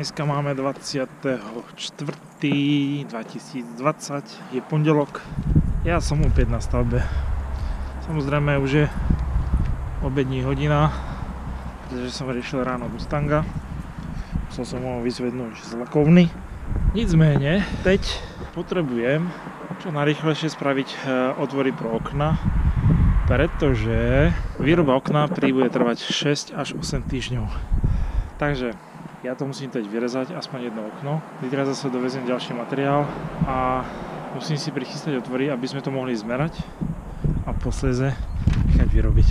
Dneska máme 24.2020, je pondelok. Ja som opäť na stavbe. Samozrejme už je obední hodina, pretože som riešil ráno Mustanga. Musel som ho vyzvednúť z lakovny. Nicméne, teď potrebujem čo najrýchlejšie spraviť otvory pro okna, pretože výroba okna bude trvať 6 až 8 týždňov. Takže ja to musím teď vyrezať, aspoň jedno okno. Zítra zase doveziem ďalší materiál a musím si prichystať otvory, aby sme to mohli zmerať a posléze nechať vyrobiť.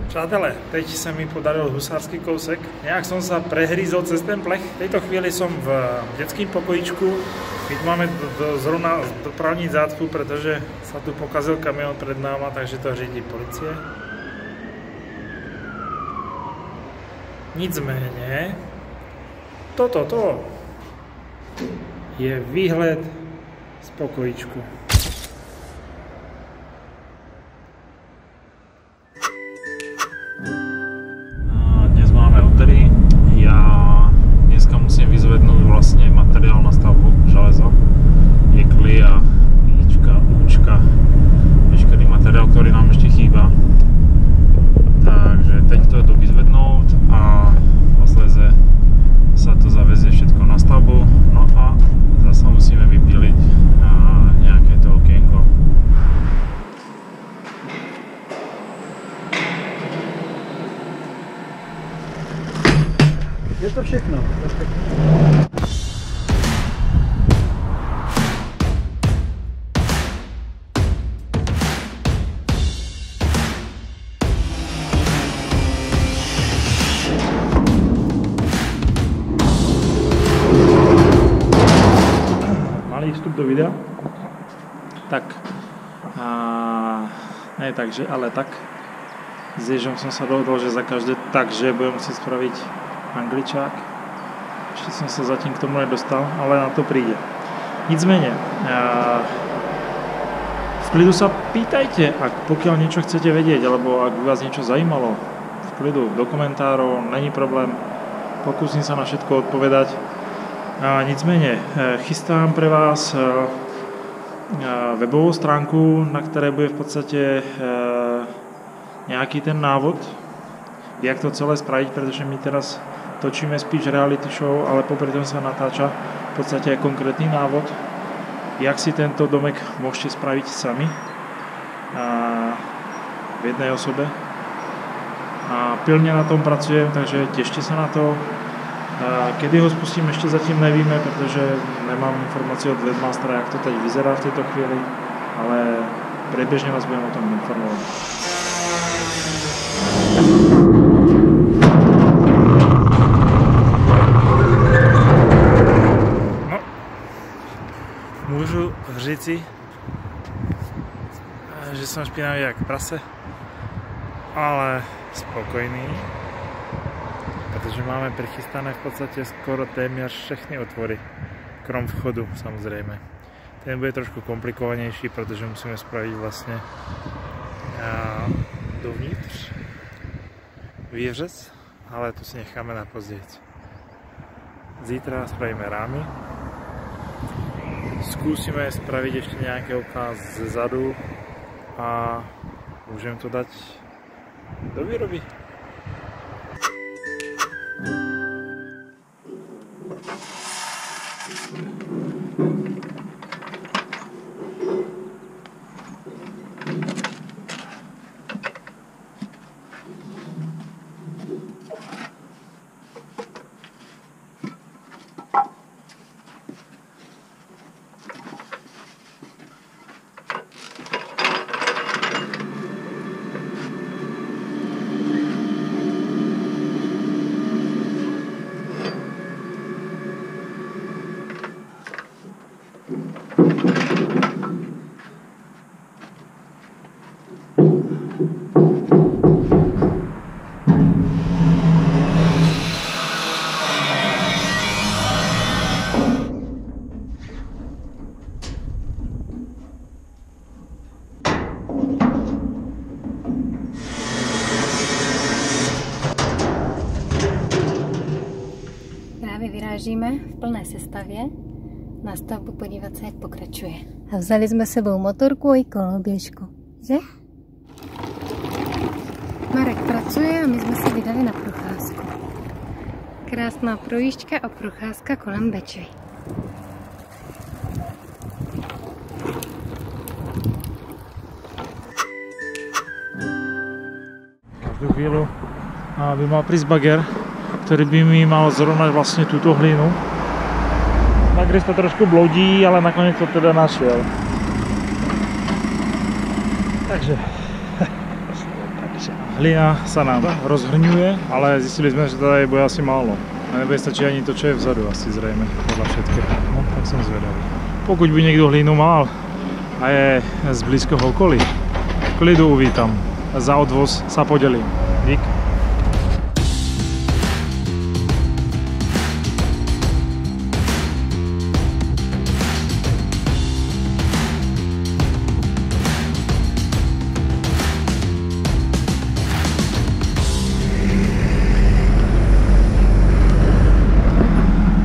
Přátelé, teď sa mi podaril husársky kousek. Nejak som sa prehrízol cez ten plech. V tejto chvíli som v detském pokojičku. My tu máme zrovna dopravní zácpu, pretože sa tu pokazil kamión pred náma, takže to řídí policie. Nicméně, toto je výhled z pokojičku. Vlastne materiál na stavbu, železo, jekly a íčka, účka, veškerý materiál, ktorý nám ešte chýba. Takže teď to jdu vyzvednout a posléze sa to zavezie všetko na stavbu. No a zase musíme vypíliť nejaké to okienko. Je to všechno. Malý vstup do videa. Tak, ne takže, ale tak. S Ježom som sa dohodol, že za každé takže budem musieť spraviť angličák. Ešte som sa zatím k tomu nedostal, ale na to príde. Nicméně, v klidu sa pýtajte, pokiaľ niečo chcete vedieť, alebo ak by vás niečo zajímalo, v klidu do komentárov, není problém, pokúsim sa na všetko odpovedať. Nicméně, chystám pre vás webovou stránku, na které bude v podstatě nějaký ten návod, jak to celé spraviť, pretože my teraz točíme spíš reality show, ale popri tom sa natáča v podstate aj konkrétny návod, jak si tento domek môžete spraviť sami v jednej osobe. A pilne na tom pracujem, takže tešte sa na to. Kedy ho spustím, ešte zatím nevíme, pretože nemám informácie od webmastera, jak to teď vyzerá v tejto chvíli, ale priebežne vás budem o tom informovať. No, môžu říci, že som špinavý jak prase, ale spokojný, pretože máme prichystané v podstate skoro téměř všechny otvory, krom vchodu samozrejme. Ten bude trošku komplikovanejší, pretože musíme spraviť vlastne dovnitř výřez, ale to si necháme na později. Zítra spravíme rámy. Skúsime spraviť ešte nejaké okná ze zadu a môžeme to dať do výroby. vyrážíme v plné sestavě na stavbu podívat se, jak pokračuje. A vzali jsme sebou motorku i koloběžku, že? Marek pracuje a my jsme se vydali na procházku. Krásná projížďka a procházka kolem Bečvy. Každou chvíli by mal prísť bager, ktorý by mi mal zrovnať vlastne túto hlinu. Bager sa trošku blodí, ale nakoniec to teda našiel. Takže hlina sa nám rozhrňuje, ale zistili sme, že teda je bude asi málo. A nebude stačiť ani to, čo je vzadu, asi zrejme, podľa všetkého. No, tak som zvedavý. Pokud by niekto hlinu mal a je z blízkoho okolí, klidu uvítam. Za odvoz sa podelím. Dík.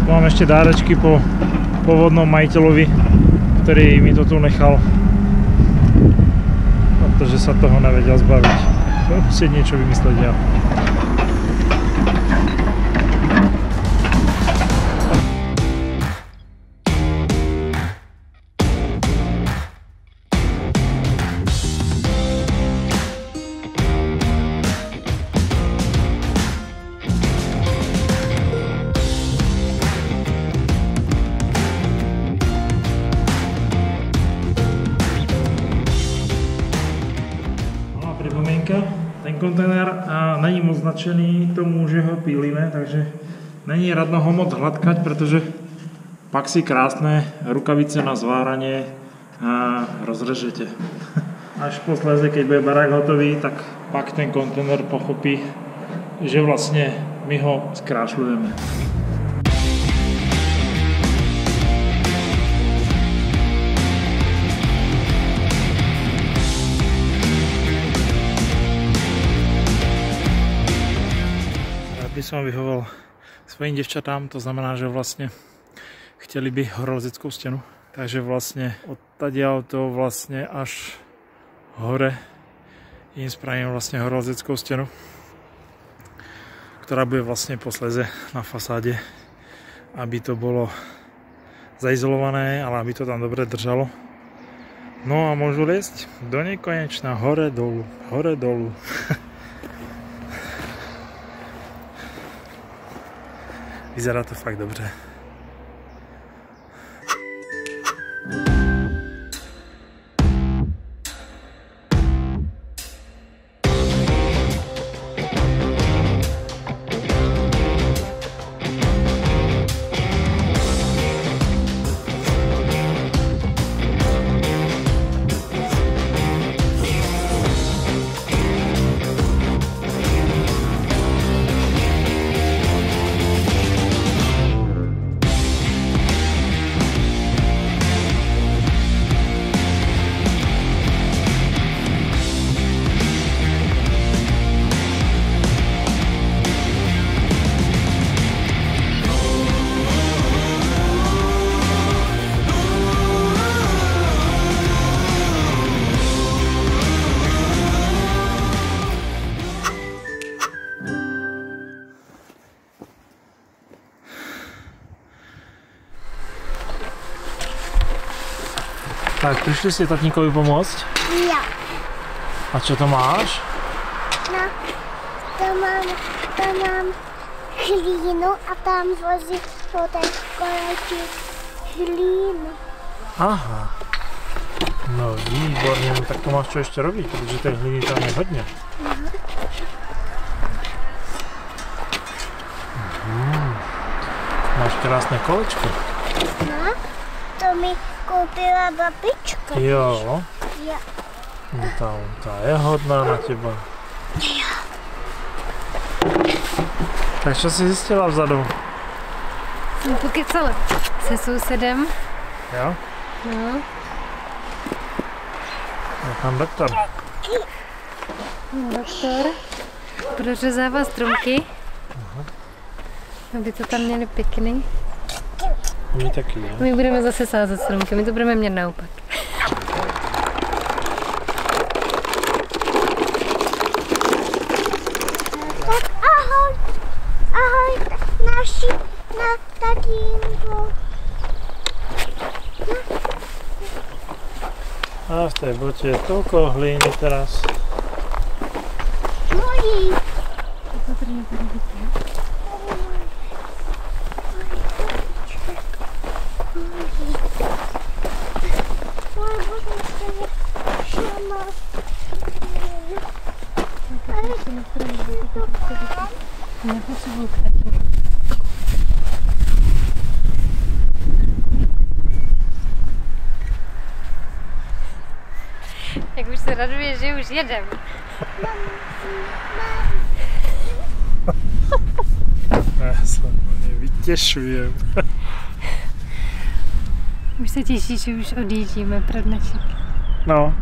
Mám ešte dárečky po pôvodnom majiteľovi, ktorý mi to tu nechal, pretože sa toho nevedel zbaviť. Musieť niečo vymysleť ja. Ten kontener není moc značený k tomu, že ho pílíme, takže není radno ho moc hladkať, pretože pak si krásne rukavice na zváranie rozrežete. Až posledne, keď bude barák hotový, tak pak ten kontener pochopí, že vlastne my ho skrášľujeme. By som vyhoval svojim devčatám, to znamená, že vlastne chceli by horolezeckú stenu, takže vlastne odtadiaľ to vlastne až hore im spravím vlastne horolezeckú stenu, ktorá bude vlastne posléze na fasáde, aby to bolo zaizolované, ale aby to tam dobre držalo. No a môžu liesť do nekonečna hore dolu, hore dolu. Vyzerá to fakt dobře. Tak, prišli ste tatníkovi pomôcť? Jo. A čo to máš? No, to mám hlínu a tam vozí po ten koletí hlínu. Aha. No výborne, no tak to máš čo ešte robiť, pretože tej hlíny tam je hodne. Máš krásne kolečko. No, to mi kúpila babička. Jo. Jo. No tá je hodná na teba. Jo. Tak čo si zistila vzadu? Jsem pokecala se sousedem. Jo? No. Je tam doktor. Doktor prořezává stromky, aby to tam měli pěkný. My taky, ne? My budeme zase sázet stromky, my to budeme mět naopak. Tak ahoj. Ahoj, naši, na tatínku. A v tej bote je toľko hlíny teraz. Mojí. Jak už se raduje, že už jedem. Ja sa vytešujem. Už se těší, že už odjíždíme pro dnešek. No.